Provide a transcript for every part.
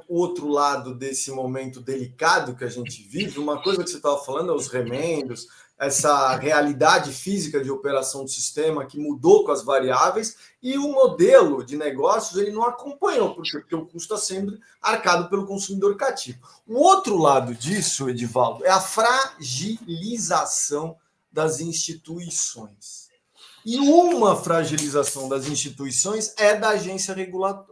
outro lado desse momento delicado que a gente vive. Uma coisa que você estava falando é os remendos, essa realidade física de operação do sistema que mudou com as variáveis, e o modelo de negócios ele não acompanhou, porque o custo está sendo arcado pelo consumidor cativo. O outro lado disso, Edivaldo, é a fragilização das instituições. E uma fragilização das instituições é da agência regulatória.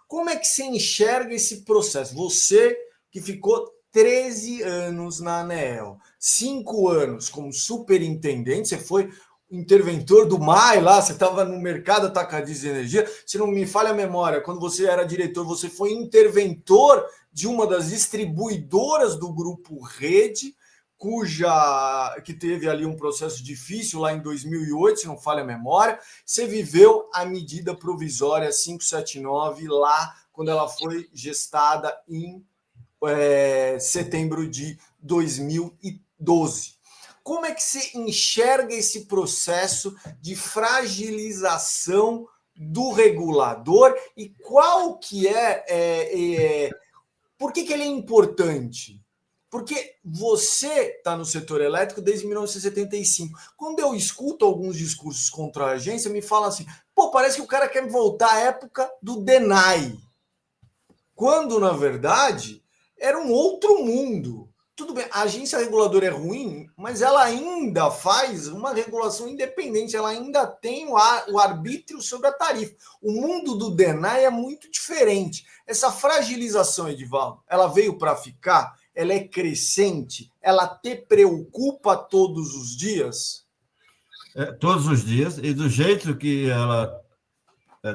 Como é que você enxerga esse processo? Você que ficou 13 anos na ANEEL, 5 anos como superintendente, você foi interventor do MAI lá, você estava no mercado atacadista de energia, se não me falha a memória, quando você era diretor, você foi interventor de uma das distribuidoras do Grupo Rede, que teve ali um processo difícil lá em 2008, se não falha a memória. Você viveu a medida provisória 579 lá, quando ela foi gestada em setembro de 2012. Como é que você enxerga esse processo de fragilização do regulador e qual que por que ele é importante? Porque você está no setor elétrico desde 1975. Quando eu escuto alguns discursos contra a agência, me falam assim, parece que o cara quer voltar à época do DENAI. Quando, na verdade, era um outro mundo. Tudo bem, a agência reguladora é ruim, mas ela ainda faz uma regulação independente, ela ainda tem o arbítrio sobre a tarifa. O mundo do DENAI é muito diferente. Essa fragilização, Edivaldo, ela veio para ficar? Ela é crescente? Ela te preocupa todos os dias? Todos os dias, e do jeito que ela,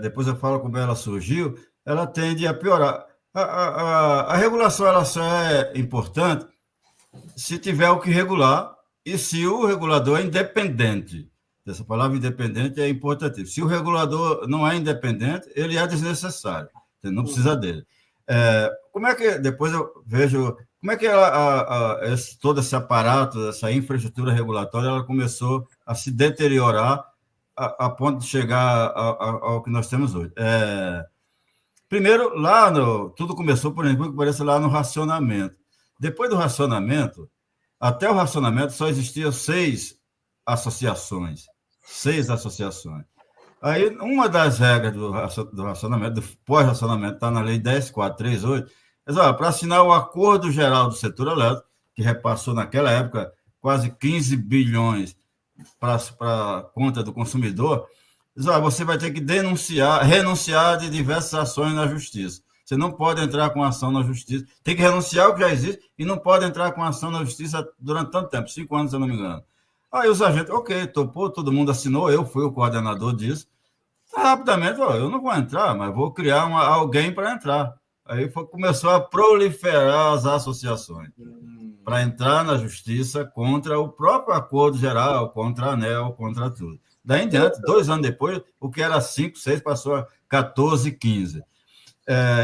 depois eu falo como ela surgiu, ela tende a piorar. A regulação ela só é importante se tiver o que regular e se o regulador é independente. Essa palavra independente é importante. Se o regulador não é independente, ele é desnecessário. Você não precisa dele. Como é que, depois eu vejo, como é que todo esse aparato, essa infraestrutura regulatória, ela começou a se deteriorar a ponto de chegar ao que nós temos hoje? Primeiro, tudo começou, por exemplo, que parece lá no racionamento. Depois do racionamento, até o racionamento só existiam 6 associações. 6 associações. Aí, uma das regras do racionamento, do pós-racionamento, está na Lei 10.438, para assinar o Acordo Geral do Setor Elétrico, que repassou naquela época quase 15 bilhões para a conta do consumidor, você vai ter que renunciar de diversas ações na justiça. Você não pode entrar com ação na justiça. Tem que renunciar ao que já existe e não pode entrar com ação na justiça durante tanto tempo, 5 anos, se eu não me engano. Aí os agentes, topou, todo mundo assinou, eu fui o coordenador disso. Rapidamente, eu não vou entrar, mas vou criar alguém para entrar. Aí começou a proliferar as associações para entrar na justiça contra o próprio acordo geral, contra a ANEEL, contra tudo. Daí em diante, 2 anos depois, o que era 5, 6 passou a 14, 15.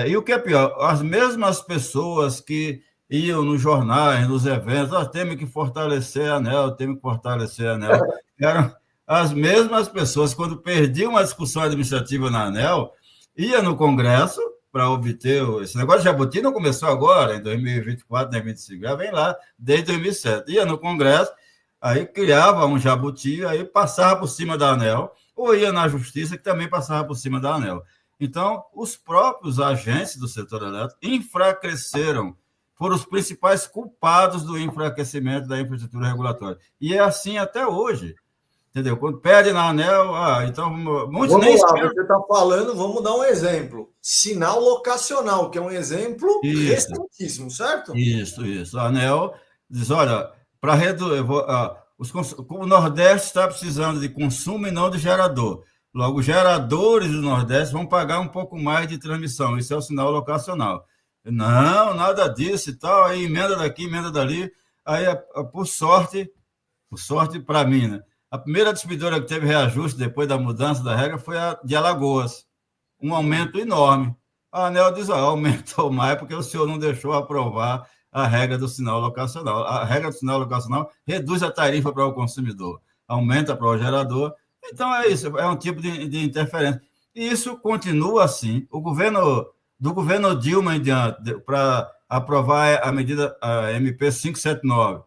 E o que é pior, as mesmas pessoas que iam nos jornais, nos eventos, temos que fortalecer a ANEEL, eram as mesmas pessoas, quando perdiam uma discussão administrativa na ANEEL, ia no Congresso para obter... Esse negócio de jabuti não começou agora, em 2024, 2025, já vem lá desde 2007. Ia no Congresso, aí criava um jabuti, aí passava por cima da ANEEL, ou ia na Justiça, que também passava por cima da ANEEL. Então, os próprios agentes do setor elétrico enfraqueceram, foram os principais culpados do enfraquecimento da infraestrutura regulatória. E é assim até hoje. Entendeu? Quando pede na ANEEL, então muitos vamos lá, você está falando, vamos dar um exemplo. Sinal locacional, que é um exemplo recentíssimo, certo? Isso. A ANEEL diz, olha, para reduzir, o Nordeste está precisando de consumo e não de gerador. Logo, os geradores do Nordeste vão pagar um pouco mais de transmissão. Isso é o sinal locacional. Não, nada disso e tal. Aí emenda daqui, emenda dali. Aí, por sorte para mim, né? A primeira distribuidora que teve reajuste depois da mudança da regra foi a de Alagoas. Um aumento enorme. A ANEEL diz, aumentou mais porque o senhor não deixou aprovar a regra do sinal locacional. A regra do sinal locacional reduz a tarifa para o consumidor, aumenta para o gerador. Então, é isso, é um tipo de interferência. E isso continua assim. O governo do governo Dilma em diante, para aprovar a medida a MP 579.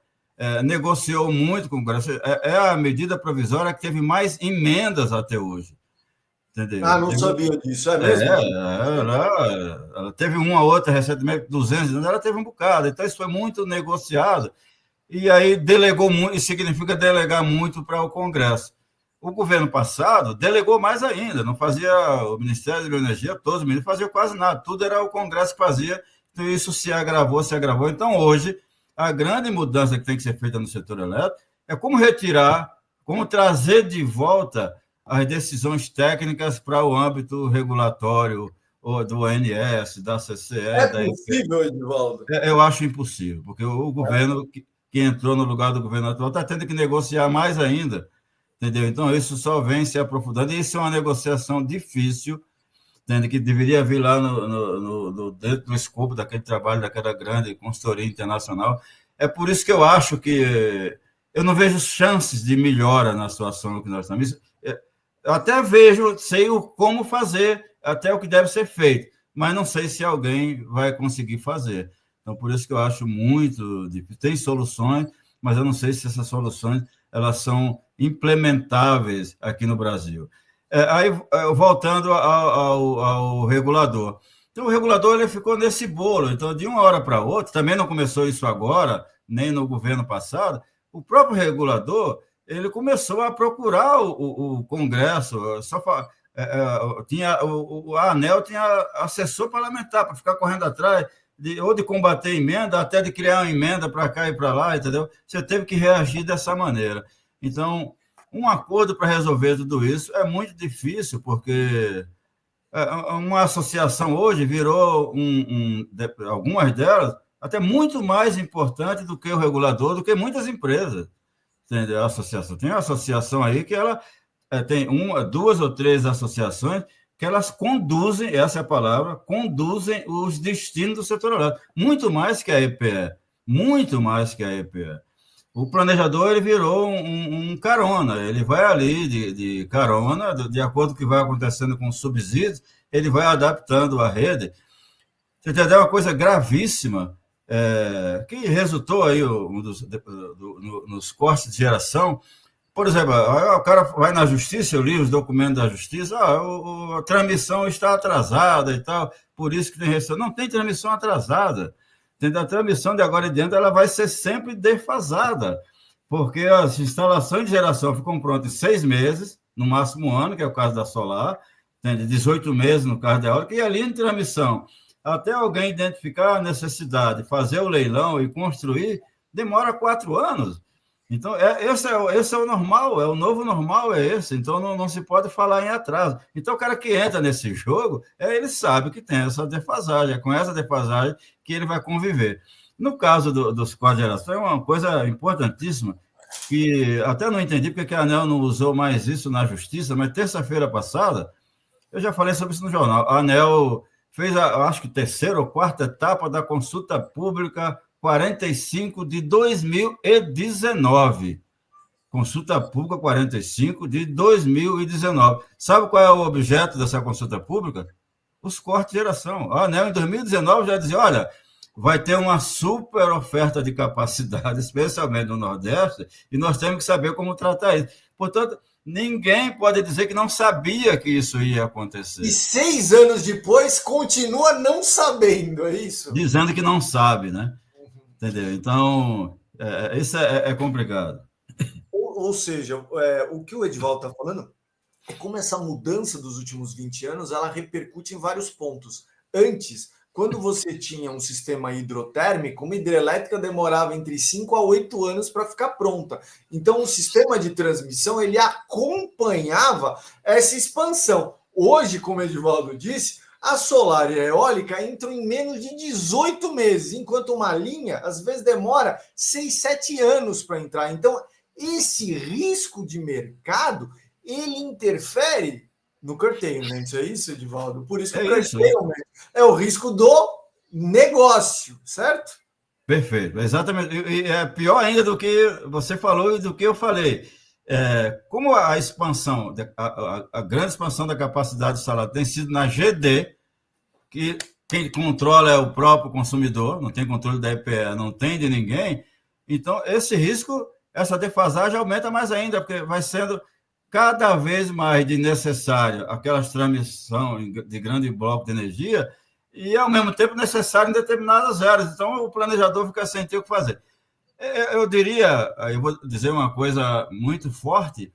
Negociou muito com o Congresso. É a medida provisória que teve mais emendas até hoje. Entendeu? Não sabia disso, é mesmo? Ela teve uma outra recentemente, 200, ela teve um bocado. Então, isso foi muito negociado. E aí delegou muito, isso significa delegar muito para o Congresso. O governo passado delegou mais ainda, não fazia o Ministério da Energia, todos os ministros faziam quase nada, tudo era o Congresso que fazia, então isso se agravou. Então, hoje, a grande mudança que tem que ser feita no setor elétrico é como trazer de volta as decisões técnicas para o âmbito regulatório ou do ONS, da CCE. É possível, Edivaldo? Eu acho impossível, porque o governo que entrou no lugar do governo atual está tendo que negociar mais ainda, entendeu? Então, isso só vem se aprofundando, e isso é uma negociação difícil, entende? Que deveria vir lá dentro do escopo daquele trabalho, daquela grande consultoria internacional. É por isso que eu acho que eu não vejo chances de melhora na situação que nós estamos. Eu até sei como fazer, até o que deve ser feito, mas não sei se alguém vai conseguir fazer. Então, por isso que eu acho muito difícil. Tem soluções, mas eu não sei se essas soluções elas são implementáveis aqui no Brasil. Aí, voltando ao regulador. Então, o regulador ele ficou nesse bolo. Então, de uma hora para outra, também não começou isso agora, nem no governo passado, o próprio regulador ele começou a procurar o Congresso, a ANEEL tinha assessor parlamentar para ficar correndo atrás, ou de combater emenda, até de criar uma emenda para cá e para lá, entendeu? Você teve que reagir dessa maneira. Então, um acordo para resolver tudo isso é muito difícil, porque uma associação hoje virou, algumas delas, até muito mais importante do que o regulador, do que muitas empresas. Entendeu? A associação. Tem uma associação aí que ela tem duas ou três associações que elas conduzem, essa é a palavra, conduzem os destinos do setor elétrico, muito mais que a EPE, muito mais que a EPE. O planejador ele virou um carona, ele vai ali de carona, de acordo com o que vai acontecendo com os subsídios, ele vai adaptando a rede. Você entendeu? É uma coisa gravíssima, que resultou aí nos cortes de geração. Por exemplo, o cara vai na justiça, eu li os documentos da justiça, a transmissão está atrasada e tal, por isso que tem restrição. Não tem transmissão atrasada. A transmissão de agora em diante ela vai ser sempre defasada, porque as instalações de geração ficam prontas em 6 meses, no máximo um ano, que é o caso da solar, tem 18 meses no caso da eólica, e a linha de transmissão, até alguém identificar a necessidade, fazer o leilão e construir, demora 4 anos. Então, esse é o normal, o novo normal é esse, então não se pode falar em atraso. Então, o cara que entra nesse jogo, ele sabe que tem essa defasagem, é com essa defasagem que ele vai conviver. No caso dos cortes de geração, é uma coisa importantíssima, que até não entendi porque a ANEEL não usou mais isso na justiça, mas terça-feira passada, eu já falei sobre isso no jornal, a ANEEL fez, acho que, 3ª ou 4ª etapa da consulta pública 45 de 2019. Consulta pública 45 de 2019. Sabe qual é o objeto dessa consulta pública? Os cortes de geração. A ANEEL, em 2019, já dizia, olha, vai ter uma super oferta de capacidade, especialmente no Nordeste, e nós temos que saber como tratar isso. Portanto, ninguém pode dizer que não sabia que isso ia acontecer. E 6 anos depois, continua não sabendo, é isso? Dizendo que não sabe, né? Entendeu? Então, isso é complicado. Ou seja, o que o Edivaldo está falando é como essa mudança dos últimos 20 anos, ela repercute em vários pontos. Antes, quando você tinha um sistema hidrotérmico, uma hidrelétrica demorava entre 5 a 8 anos para ficar pronta. Então, o sistema de transmissão, ele acompanhava essa expansão. Hoje, como o Edivaldo disse, a solar e a eólica entram em menos de 18 meses, enquanto uma linha, às vezes, demora 6, 7 anos para entrar. Então, esse risco de mercado, ele interfere no curtailment, é isso, Edivaldo? Por isso que o curtailment é o risco do negócio, certo? Perfeito, exatamente. E é pior ainda do que você falou e do que eu falei. Como a expansão, a grande expansão da capacidade solar tem sido na GD, que quem controla é o próprio consumidor, não tem controle da EPE, não tem de ninguém. Então, esse risco, essa defasagem aumenta mais ainda, porque vai sendo cada vez mais desnecessário aquelas transmissões de grande bloco de energia e, ao mesmo tempo, necessário em determinadas áreas. Então, o planejador fica sem ter o que fazer. Eu diria, eu vou dizer uma coisa muito forte,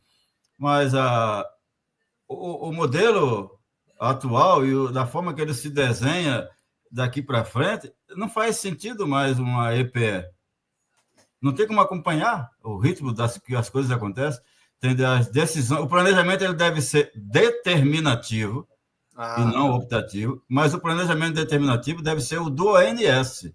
mas o modelo atual e da forma que ele se desenha daqui para frente, não faz sentido mais uma EPE. Não tem como acompanhar o ritmo que as coisas acontecem. Entendeu? As decisões, o planejamento ele deve ser determinativo e não optativo, mas o planejamento determinativo deve ser o do ONS,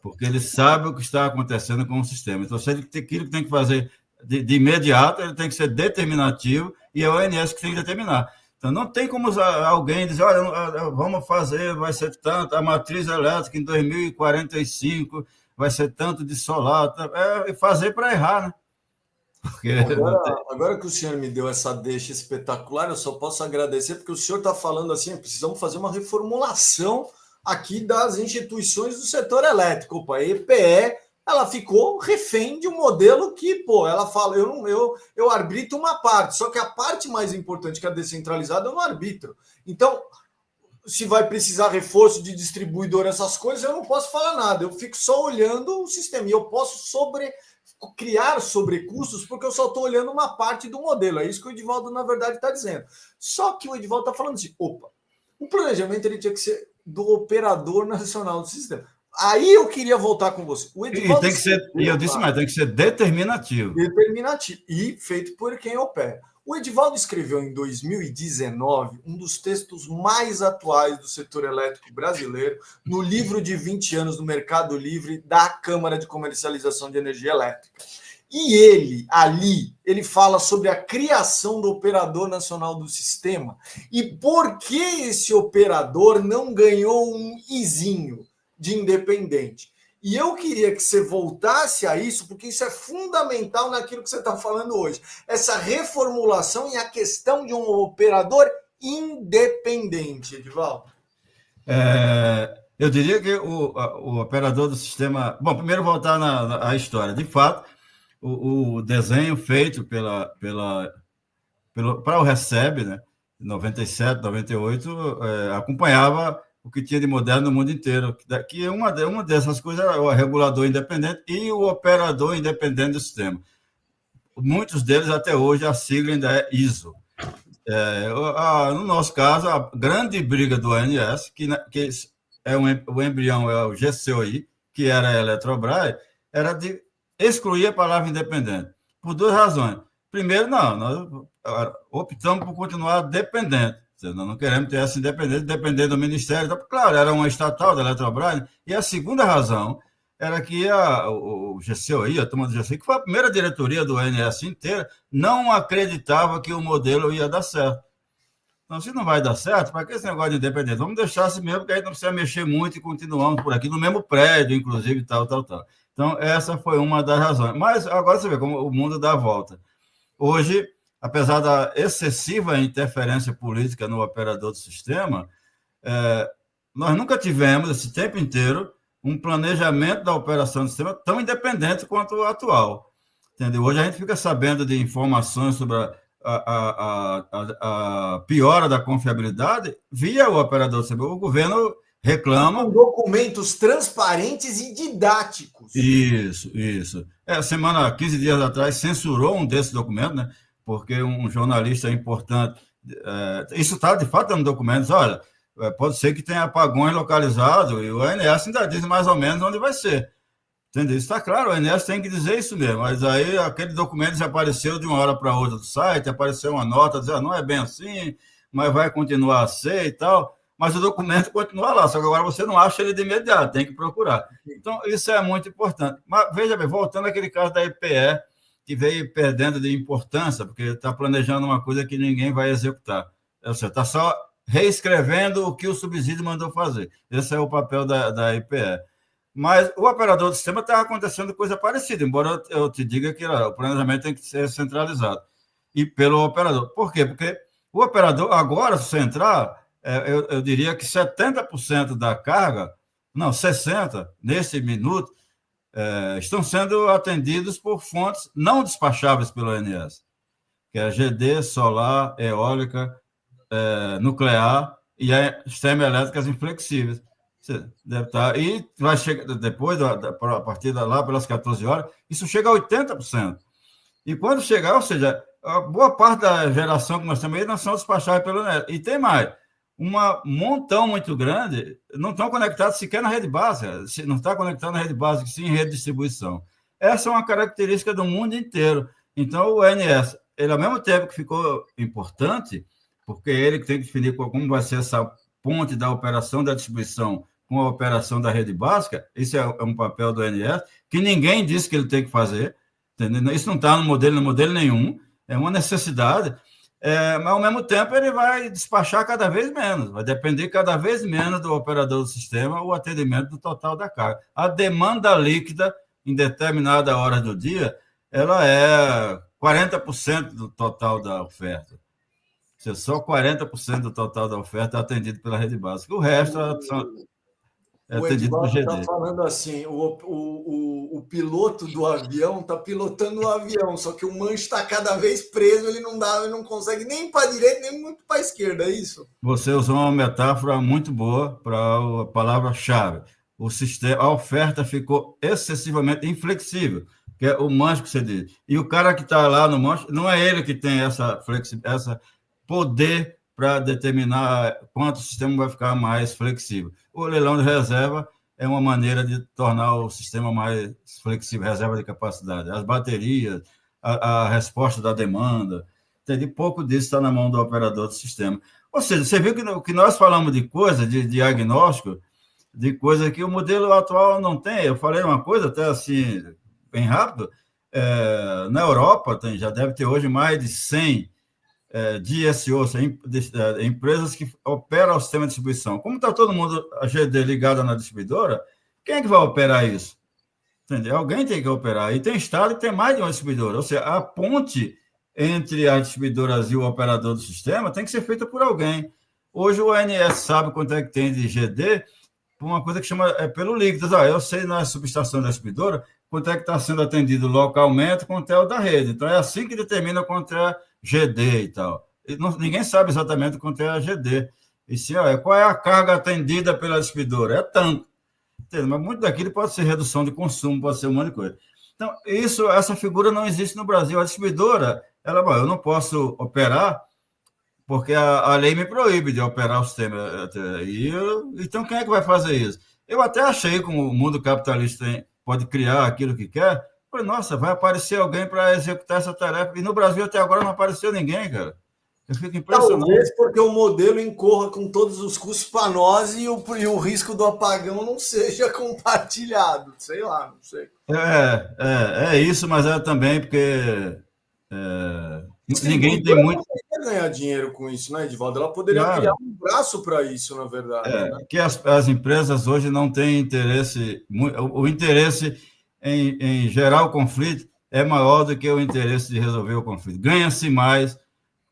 porque ele sabe o que está acontecendo com o sistema. Então, se ele tem aquilo que tem que fazer de imediato, ele tem que ser determinativo e é o ONS que tem que determinar. Então, não tem como alguém dizer, olha, vamos fazer, vai ser tanto, a matriz elétrica em 2045 vai ser tanto de solar, fazer para errar, né? Porque agora que o senhor me deu essa deixa espetacular, eu só posso agradecer, porque o senhor está falando assim, precisamos fazer uma reformulação aqui das instituições do setor elétrico. Opa, a EPE, ela ficou refém de um modelo que, ela fala, eu arbitro uma parte, só que a parte mais importante, que é a descentralizada, eu não arbitro. Então, se vai precisar reforço de distribuidor, essas coisas, eu não posso falar nada, eu fico só olhando o sistema, e eu posso criar sobrecustos, porque eu só estou olhando uma parte do modelo. É isso que o Edivaldo, na verdade, está dizendo. Só que o Edivaldo está falando assim, o planejamento ele tinha que ser do operador nacional do sistema. Aí eu queria voltar com você. O Edivaldo tem que ser, eu disse mais, tem que ser determinativo. Determinativo. E feito por quem opera. O Edivaldo escreveu em 2019 um dos textos mais atuais do setor elétrico brasileiro, no livro de 20 anos do Mercado Livre da Câmara de Comercialização de Energia Elétrica. E ele fala sobre a criação do operador nacional do sistema e por que esse operador não ganhou um izinho de independente. E eu queria que você voltasse a isso, porque isso é fundamental naquilo que você está falando hoje. Essa reformulação e a questão de um operador independente, Edivaldo. Eu diria que o operador do sistema... Bom, primeiro voltar à história. De fato, o desenho feito para o RECEB, né, em 97, 98, acompanhava o que tinha de moderno no mundo inteiro, que uma dessas coisas era o regulador independente e o operador independente do sistema. Muitos deles, até hoje, a sigla ainda é ISO. No nosso caso, a grande briga do ONS, que o embrião é o GCOI, que era a Eletrobras, era de excluir a palavra independente, por duas razões. Primeiro, nós optamos por continuar dependente. Nós não queremos ter essa independência, depender do Ministério. Então, claro, era uma estatal da Eletrobras. E a segunda razão era que o GCOI, a turma do GCOI, que foi a primeira diretoria do ONS inteira, não acreditava que o modelo ia dar certo. Então, se não vai dar certo, para que esse negócio de independência? Vamos deixar assim mesmo, porque aí não precisa mexer muito e continuamos por aqui, no mesmo prédio, inclusive, tal. Então, essa foi uma das razões. Mas agora você vê como o mundo dá a volta. Hoje, apesar da excessiva interferência política no operador do sistema, nós nunca tivemos, esse tempo inteiro, um planejamento da operação do sistema tão independente quanto o atual. Entendeu? Hoje a gente fica sabendo de informações sobre a piora da confiabilidade via o operador do sistema. O governo reclama... Com documentos transparentes e didáticos. Isso. 15 dias atrás, censurou um desses documentos, né? Porque um jornalista importante... isso está, de fato, no documentos. Olha, pode ser que tenha apagões localizados e o ONS ainda diz mais ou menos onde vai ser. Entendeu? Isso está claro, o ONS tem que dizer isso mesmo. Mas aí aquele documento já apareceu de uma hora para outra do site, apareceu uma nota dizendo, não é bem assim, mas vai continuar a ser e tal. Mas o documento continua lá, só que agora você não acha ele de imediato, tem que procurar. Então, isso é muito importante. Mas, veja bem, voltando àquele caso da EPE, que veio perdendo de importância, porque está planejando uma coisa que ninguém vai executar. Você está só reescrevendo o que o subsídio mandou fazer. Esse é o papel da EPE. Mas o operador do sistema está acontecendo coisa parecida, embora eu te diga que o planejamento tem que ser centralizado. E pelo operador. Por quê? Porque o operador, agora, se você entrar, eu diria que 70% da carga, não, 60%, nesse minuto, estão sendo atendidos por fontes não despacháveis pelo ONS, que é GD, solar, eólica, nuclear e as termoelétricas inflexíveis. Você deve estar, e vai chegar depois, a partir de lá, pelas 14 horas, isso chega a 80%. E quando chegar, ou seja, a boa parte da geração que nós temos aí não são despacháveis pelo ONS. E tem mais, um montão muito grande não estão conectados sequer na rede básica, não está conectado na rede básica, sim em rede de distribuição. Essa é uma característica do mundo inteiro. Então, o ONS, ele, ao mesmo tempo que ficou importante, porque ele tem que definir como vai ser essa ponte da operação da distribuição com a operação da rede básica, isso é um papel do ONS, que ninguém disse que ele tem que fazer, entendeu? Isso não está no modelo nenhum, é uma necessidade, mas, ao mesmo tempo, ele vai despachar cada vez menos, vai depender cada vez menos do operador do sistema o atendimento do total da carga. A demanda líquida, em determinada hora do dia, ela é 40% do total da oferta. Só 40% do total da oferta é atendido pela rede básica. O resto é O atendido por Edivaldo está GD. falando assim: o piloto do avião está pilotando o avião, só que o manche está cada vez preso, ele não consegue nem para a direita, nem muito para a esquerda, é isso? Você usou uma metáfora muito boa para a palavra-chave. A oferta ficou excessivamente inflexível, que é o manche que você diz. E o cara que está lá no manche, não é ele que tem essa poder para determinar quanto o sistema vai ficar mais flexível. O leilão de reserva é uma maneira de tornar o sistema mais flexível, reserva de capacidade. As baterias, a resposta da demanda, entende? Pouco disso está na mão do operador do sistema. Ou seja, você viu que nós falamos de coisa, de diagnóstico, de coisa que o modelo atual não tem. Eu falei uma coisa até assim, bem rápido, na Europa já deve ter hoje mais de 100 DSOs, empresas que operam o sistema de distribuição. Como está todo mundo, a GD ligada na distribuidora, quem é que vai operar isso? Entendeu? Alguém tem que operar. E tem estado que tem mais de uma distribuidora. Ou seja, a ponte entre as distribuidoras e o operador do sistema tem que ser feita por alguém. Hoje o ONS sabe quanto é que tem de GD por uma coisa que chama pelo líquido. Eu sei na subestação da distribuidora quanto é que está sendo atendido localmente, quanto é o da rede. Então, é assim que determina quanto é GD e tal. Ninguém sabe exatamente quanto é a GD. E sim, qual é a carga atendida pela distribuidora? É tanto. Entendeu? Mas muito daquilo pode ser redução de consumo, pode ser um monte de coisa. Então, essa figura não existe no Brasil. A distribuidora, eu não posso operar porque a lei me proíbe de operar o sistema. Então, quem é que vai fazer isso? Eu até achei que o mundo capitalista pode criar aquilo que quer. Falei, nossa, vai aparecer alguém para executar essa tarefa. E no Brasil até agora não apareceu ninguém, cara. Eu fico impressionado. Talvez porque o modelo incorra com todos os custos para nós e o risco do apagão não seja compartilhado. Sei lá, não sei. É isso, mas é também porque ninguém tem muito. Ela poderia ganhar dinheiro com isso, né, Edivaldo? Ela poderia Claro. criar um braço para isso, na verdade. Né? Que as empresas hoje não têm interesse, o interesse em gerar o conflito é maior do que o interesse de resolver o conflito. Ganha-se mais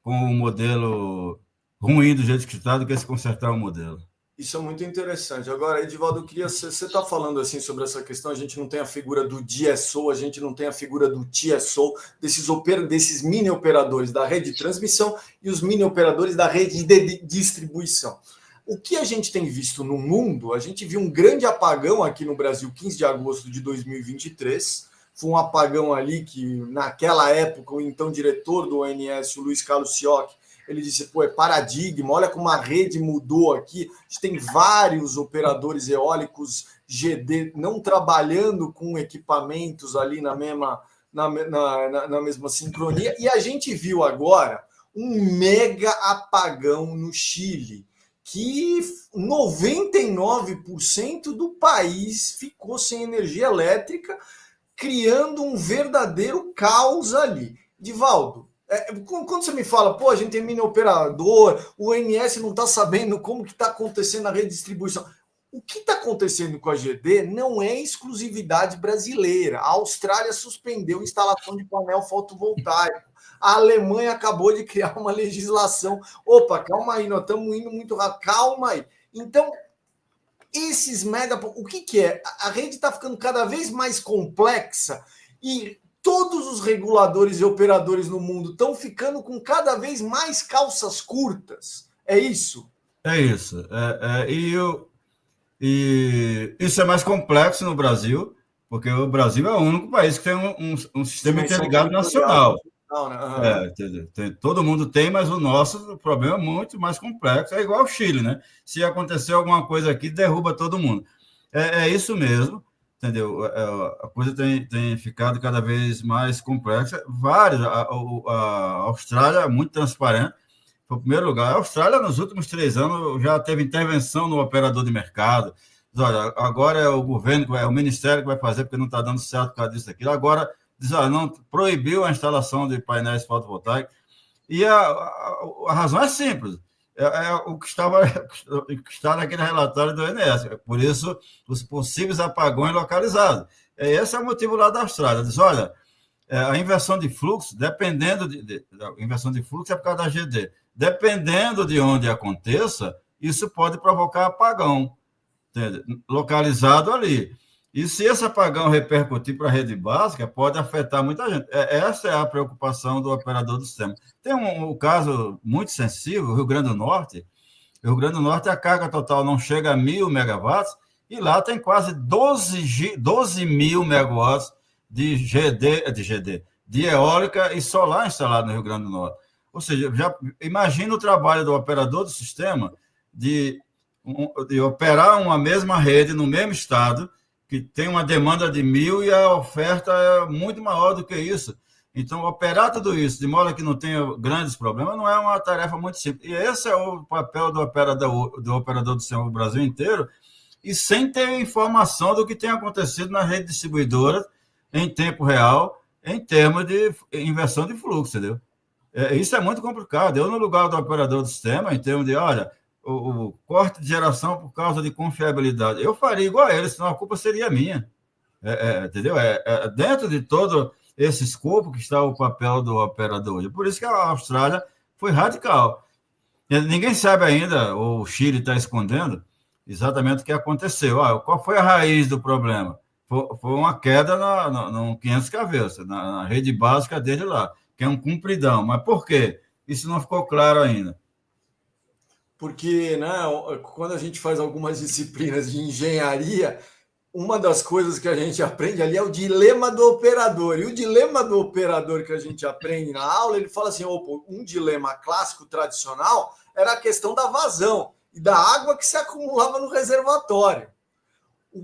com o modelo ruim do jeito que está do que se consertar o modelo. Isso é muito interessante. Agora, Edivaldo, você está falando assim sobre essa questão, a gente não tem a figura do DSO, a gente não tem a figura do TSO, desses mini operadores da rede de transmissão e os mini operadores da rede de distribuição. O que a gente tem visto no mundo, a gente viu um grande apagão aqui no Brasil, 15 de agosto de 2023, foi um apagão ali que, naquela época, o então diretor do ONS, o Luiz Carlos Sioc, ele disse, é paradigma, olha como a rede mudou aqui, a gente tem vários operadores eólicos GD não trabalhando com equipamentos ali na mesma sincronia, e a gente viu agora um mega apagão no Chile, que 99% do país ficou sem energia elétrica, criando um verdadeiro caos ali. Divaldo, quando você me fala, a gente tem mini operador, o ONS não está sabendo como que está acontecendo na rede de distribuição. O que está acontecendo com a GD não é exclusividade brasileira. A Austrália suspendeu a instalação de painel fotovoltaico. A Alemanha acabou de criar uma legislação. Opa, calma aí, nós estamos indo muito rápido. Calma aí. Então, esses mega... O que é? A rede está ficando cada vez mais complexa e todos os reguladores e operadores no mundo estão ficando com cada vez mais calças curtas. É isso? É isso. E isso é mais complexo no Brasil, porque o Brasil é o único país que tem um sistema interligado nacional. Né? Todo mundo tem, mas o nosso o problema é muito mais complexo. É igual ao Chile, né? Se acontecer alguma coisa aqui, derruba todo mundo. É isso mesmo, entendeu? A coisa tem ficado cada vez mais complexa. A Austrália é muito transparente. Foi o primeiro lugar. A Austrália, nos últimos 3 anos, já teve intervenção no operador de mercado. Diz, olha, agora é o governo, é o ministério que vai fazer, porque não está dando certo por causa disso aqui. Agora, diz, olha, não, proibiu a instalação de painéis fotovoltaicos. E a razão é simples. O que está naquele relatório do INS. Por isso, os possíveis apagões localizados. Esse é o motivo lá da Austrália. Diz, olha, a inversão de fluxo, dependendo a inversão de fluxo é por causa da GD. Dependendo de onde aconteça, isso pode provocar apagão, entende? Localizado ali. E se esse apagão repercutir para a rede básica, pode afetar muita gente. Essa é a preocupação do operador do sistema. Tem um caso muito sensível, o Rio Grande do Norte. O Rio Grande do Norte, a carga total não chega a 1.000 megawatts, e lá tem quase 12 mil megawatts de eólica e solar instalado no Rio Grande do Norte. Ou seja, já imagina o trabalho do operador do sistema de operar uma mesma rede no mesmo estado, que tem uma demanda de 1.000 e a oferta é muito maior do que isso. Então, operar tudo isso de modo que não tenha grandes problemas não é uma tarefa muito simples. E esse é o papel do operador do sistema do Brasil inteiro, e sem ter informação do que tem acontecido na rede distribuidora em tempo real, em termos de inversão de fluxo, entendeu? Isso é muito complicado. Eu, no lugar do operador do sistema, em termos de, olha, o corte de geração por causa de confiabilidade, eu faria igual a ele, senão a culpa seria minha. Entendeu? Dentro de todo esse escopo que está o papel do operador. Por isso que a Austrália foi radical. Ninguém sabe ainda, ou o Chile está escondendo, exatamente o que aconteceu. Qual foi a raiz do problema? Foi uma queda no 500 kV, na rede básica dele lá, que é um compridão. Mas por quê? Isso não ficou claro ainda. Porque, né, quando a gente faz algumas disciplinas de engenharia, uma das coisas que a gente aprende ali é o dilema do operador. E o dilema do operador que a gente aprende na aula, ele fala assim, um dilema clássico, tradicional, era a questão da vazão e da água que se acumulava no reservatório.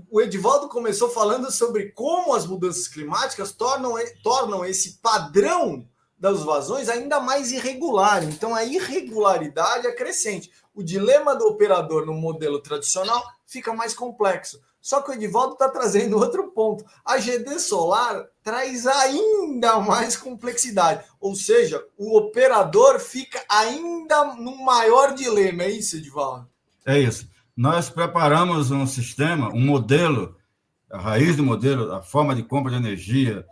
O Edivaldo começou falando sobre como as mudanças climáticas tornam esse padrão das vazões ainda mais irregular. Então, a irregularidade é crescente. O dilema do operador no modelo tradicional fica mais complexo. Só que o Edivaldo está trazendo outro ponto. A GD Solar traz ainda mais complexidade. Ou seja, o operador fica ainda num maior dilema. É isso, Edivaldo? É isso. Nós preparamos um sistema, um modelo, a raiz do modelo, a forma de compra de energia,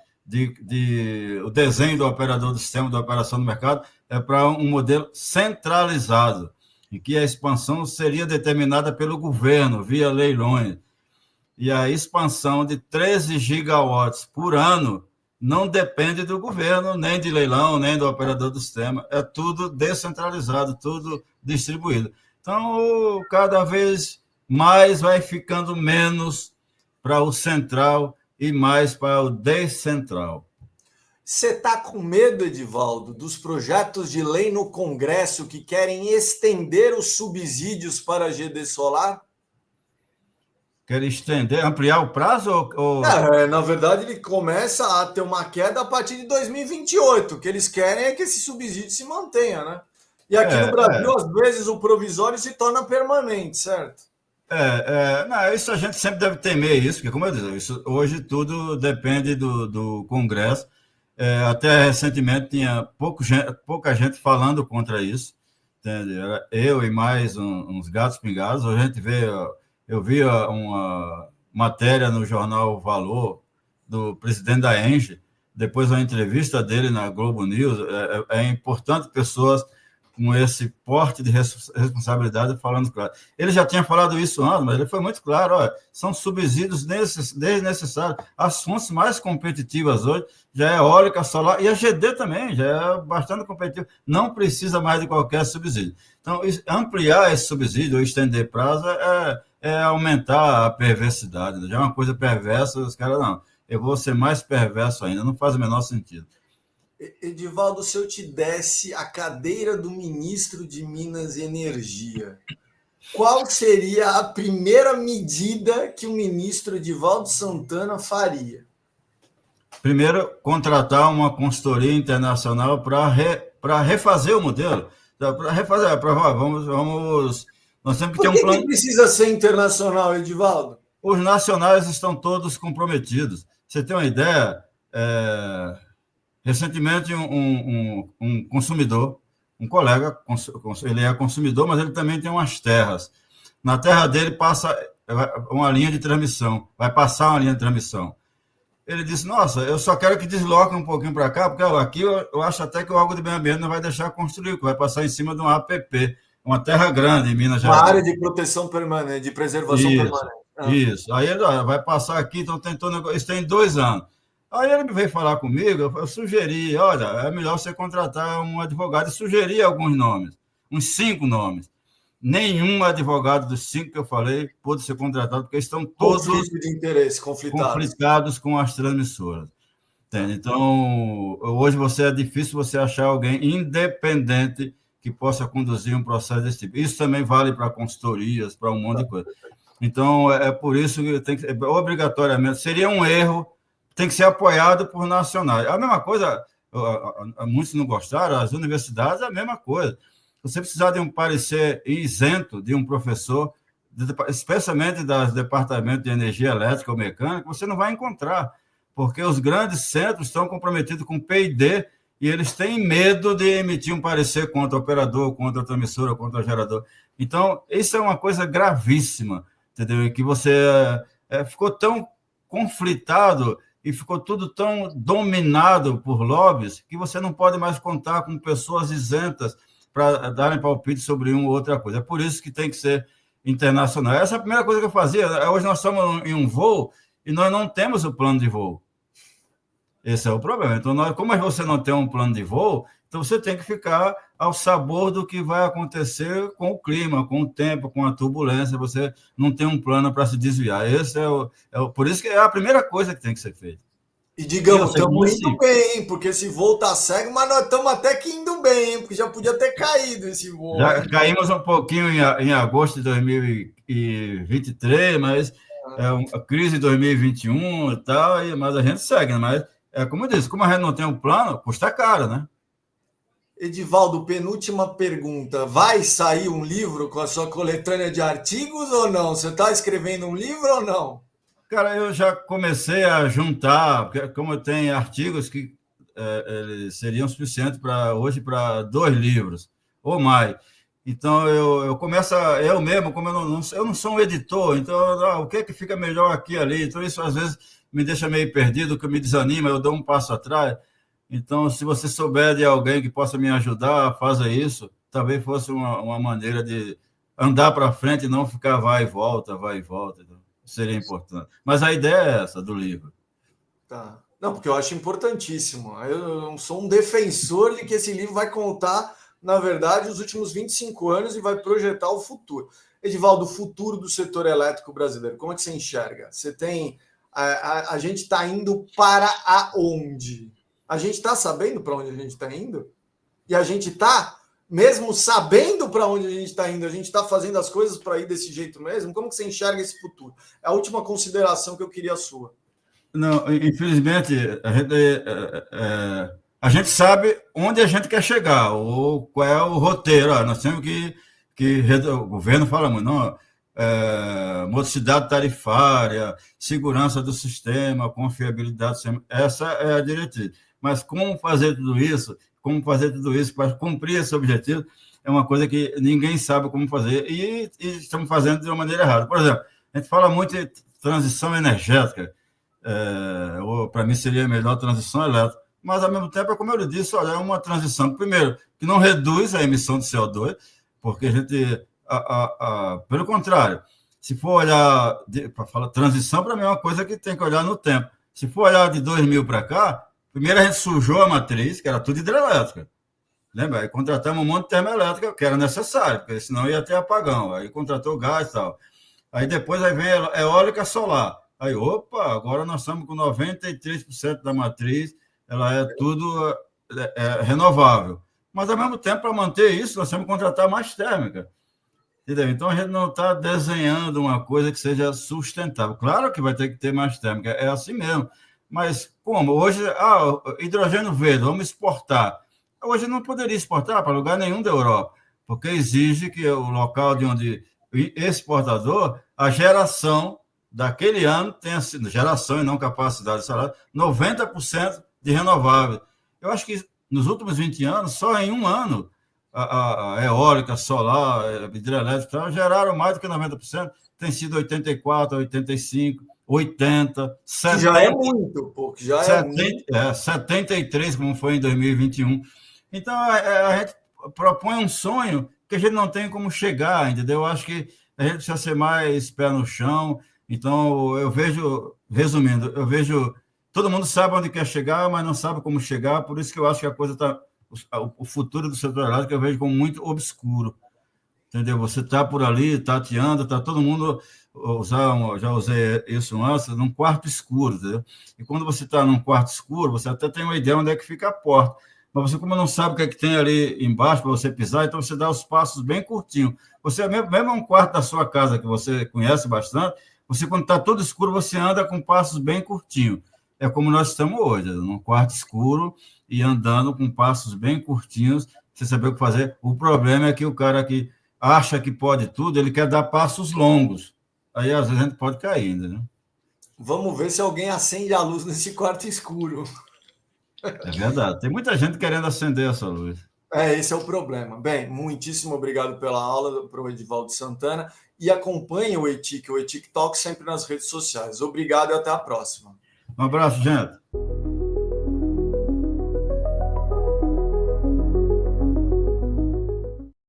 o desenho do operador do sistema de operação do mercado, é para um modelo centralizado, em que a expansão seria determinada pelo governo, via leilões. E a expansão de 13 gigawatts por ano não depende do governo, nem de leilão, nem do operador do sistema. É tudo descentralizado, tudo distribuído. Então, cada vez mais vai ficando menos para o central e mais para o descentral. Você está com medo, Edivaldo, dos projetos de lei no Congresso que querem estender os subsídios para a GD Solar? Quer estender, ampliar o prazo? Na verdade, ele começa a ter uma queda a partir de 2028. O que eles querem é que esse subsídio se mantenha, né? E aqui no Brasil, às vezes, o provisório se torna permanente, certo? Não, isso a gente sempre deve temer isso, porque, como eu disse, hoje tudo depende do Congresso. Até recentemente tinha pouca gente falando contra isso, entende? Eu e mais uns gatos pingados. Hoje a gente vê Eu vi uma matéria no jornal Valor do presidente da ENGIE, depois uma entrevista dele na Globo News. É importante pessoas com esse porte de responsabilidade falando claro. Ele já tinha falado isso antes, mas ele foi muito claro, olha, são subsídios desnecessários. As fontes mais competitivas hoje já é eólica, solar, e a GD também, já é bastante competitiva, não precisa mais de qualquer subsídio. Então, ampliar esse subsídio ou estender prazo é aumentar a perversidade, já é uma coisa perversa, os caras, não, eu vou ser mais perverso ainda, não faz o menor sentido. Edivaldo, se eu te desse a cadeira do ministro de Minas e Energia, qual seria a primeira medida que o ministro Edivaldo Santana faria? Primeiro, contratar uma consultoria internacional para refazer o modelo. Para refazer, nós temos que ter um plano. Por que precisa ser internacional, Edivaldo? Os nacionais estão todos comprometidos. Você tem uma ideia? Recentemente, um consumidor, um colega, ele é consumidor, mas ele também tem umas terras. Na terra dele passa uma linha de transmissão, vai passar uma linha de transmissão. Ele disse, nossa, eu só quero que desloque um pouquinho para cá, porque aqui eu acho até que o órgão de meio ambiente não vai deixar construir, que vai passar em cima de um APP, uma terra grande em Minas Gerais. Uma área de proteção permanente, de preservação permanente. Isso. Aí ele vai passar aqui, então tem todo negócio. Isso tem 2 anos. Aí ele veio falar comigo, eu sugeri, olha, é melhor você contratar um advogado e sugerir alguns nomes, uns 5 nomes. Nenhum advogado dos 5 que eu falei pôde ser contratado, porque estão todos de interesse, conflitados com as transmissoras. Entende? Então, hoje é difícil você achar alguém independente que possa conduzir um processo desse tipo. Isso também vale para consultorias, para um monte de coisa. Então, é por isso que tem que, obrigatoriamente, seria um erro, tem que ser apoiado por nacionais. A mesma coisa, muitos não gostaram, as universidades, a mesma coisa. Se você precisar de um parecer isento de um professor, especialmente dos departamentos de energia elétrica ou mecânica, você não vai encontrar, porque os grandes centros estão comprometidos com P&D e eles têm medo de emitir um parecer contra o operador, contra a transmissora, contra o gerador. Então, isso é uma coisa gravíssima, entendeu? E que você ficou tão conflitado e ficou tudo tão dominado por lobbies que você não pode mais contar com pessoas isentas para darem palpite sobre uma ou outra coisa. É por isso que tem que ser internacional. Essa é a primeira coisa que eu fazia. Hoje nós estamos em um voo e nós não temos o plano de voo. Esse é o problema. Então, como você não tem um plano de voo, então você tem que ficar ao sabor do que vai acontecer com o clima, com o tempo, com a turbulência. Você não tem um plano para se desviar. Esse por isso que é a primeira coisa que tem que ser feita. E digamos, estamos indo bem, hein? Porque esse voo está cego, mas nós estamos até que indo bem, hein? Porque já podia ter caído esse voo. Já caímos um pouquinho em agosto de 2023, mas é uma crise de 2021 e tal, mas a gente segue, né? Mas como eu disse, como a gente não tem um plano, custa caro, né? Edivaldo, penúltima pergunta. Vai sair um livro com a sua coletânea de artigos ou não? Você está escrevendo um livro ou não? Cara, eu já comecei a juntar, porque como eu tenho artigos que eles seriam suficientes hoje para 2 livros ou mais. Então, eu começo, eu mesmo, como eu não sou um editor, então, o que é que fica melhor aqui e ali? Então, isso às vezes me deixa meio perdido, que me desanima, eu dou um passo atrás. Então, se você souber de alguém que possa me ajudar a fazer isso, talvez fosse uma maneira de andar para frente e não ficar vai e volta. Então, seria importante. Mas a ideia é essa, do livro. Tá. Não, porque eu acho importantíssimo. Eu sou um defensor de que esse livro vai contar, na verdade, os últimos 25 anos e vai projetar o futuro. Edivaldo, o futuro do setor elétrico brasileiro, como é que você enxerga? Você tem... A gente está indo para aonde? A gente está sabendo para onde a gente está indo? E a gente está, mesmo sabendo para onde a gente está indo, a gente está fazendo as coisas para ir desse jeito mesmo? Como que você enxerga esse futuro? É a última consideração que eu queria a sua. Não, infelizmente, a gente sabe onde a gente quer chegar, ou qual é o roteiro. Nós temos que o governo fala muito, não, modicidade tarifária, segurança do sistema, confiabilidade do sistema, essa é a diretriz. Mas como fazer tudo isso para cumprir esse objetivo, é uma coisa que ninguém sabe como fazer, e estamos fazendo de uma maneira errada. Por exemplo, A gente fala muito de transição energética. Para mim seria melhor transição elétrica. Mas, ao mesmo tempo, como eu lhe disse, olha, é uma transição, primeiro, que não reduz a emissão de CO2, porque a gente, pelo contrário, se for olhar, para falar transição, para mim é uma coisa que tem que olhar no tempo. Se for olhar de 2000 para cá, primeiro a gente sujou a matriz, que era tudo hidrelétrica. Lembra? Aí contratamos um monte de termoelétrica, que era necessário, porque senão ia ter apagão. Aí contratou gás e tal. Aí depois aí vem eólica solar. Aí, opa, agora nós estamos com 93% da matriz, ela é tudo renovável. Mas, ao mesmo tempo, para manter isso, nós temos que contratar mais térmica. Entendeu? Então, a gente não está desenhando uma coisa que seja sustentável. Claro que vai ter que ter mais térmica, é assim mesmo. Mas como? Hoje, hidrogênio verde, vamos exportar. Hoje não poderia exportar para lugar nenhum da Europa, porque exige que o local de onde exportador, a geração daquele ano tenha sido, geração e não capacidade de salário, 90% de renovável. Eu acho que nos últimos 20 anos, só em um ano, a eólica, solar, hidrelétrica, geraram mais do que 90%, tem sido 84%, 85%, 80%, 70%. Que já é muito, pô, que já 70, é muito. 73%, como foi em 2021. Então, a gente propõe um sonho que a gente não tem como chegar, entendeu? Eu acho que a gente precisa ser mais pé no chão. Então, eu vejo, resumindo, todo mundo sabe onde quer chegar, mas não sabe como chegar, por isso que eu acho que a coisa está, o futuro do setor elétrico eu vejo como muito obscuro, entendeu? Você está por ali, tateando, está todo mundo, já usei isso antes, num quarto escuro, entendeu? E quando você está num quarto escuro, você até tem uma ideia onde é que fica a porta, mas você, como não sabe o que é que tem ali embaixo para você pisar, então você dá os passos bem curtinhos. Você, mesmo um quarto da sua casa que você conhece bastante, você, quando está todo escuro, você anda com passos bem curtinhos. É como nós estamos hoje, num quarto escuro e andando com passos bem curtinhos, sem saber o que fazer. O problema é que o cara que acha que pode tudo, ele quer dar passos longos. Aí, às vezes, a gente pode cair ainda, né? Vamos ver se alguém acende a luz nesse quarto escuro. É verdade. Tem muita gente querendo acender essa luz. Esse é o problema. Bem, muitíssimo obrigado pela aula para o Edivaldo Santana e acompanhe o ETIC Talk sempre nas redes sociais. Obrigado e até a próxima. Um abraço, gente.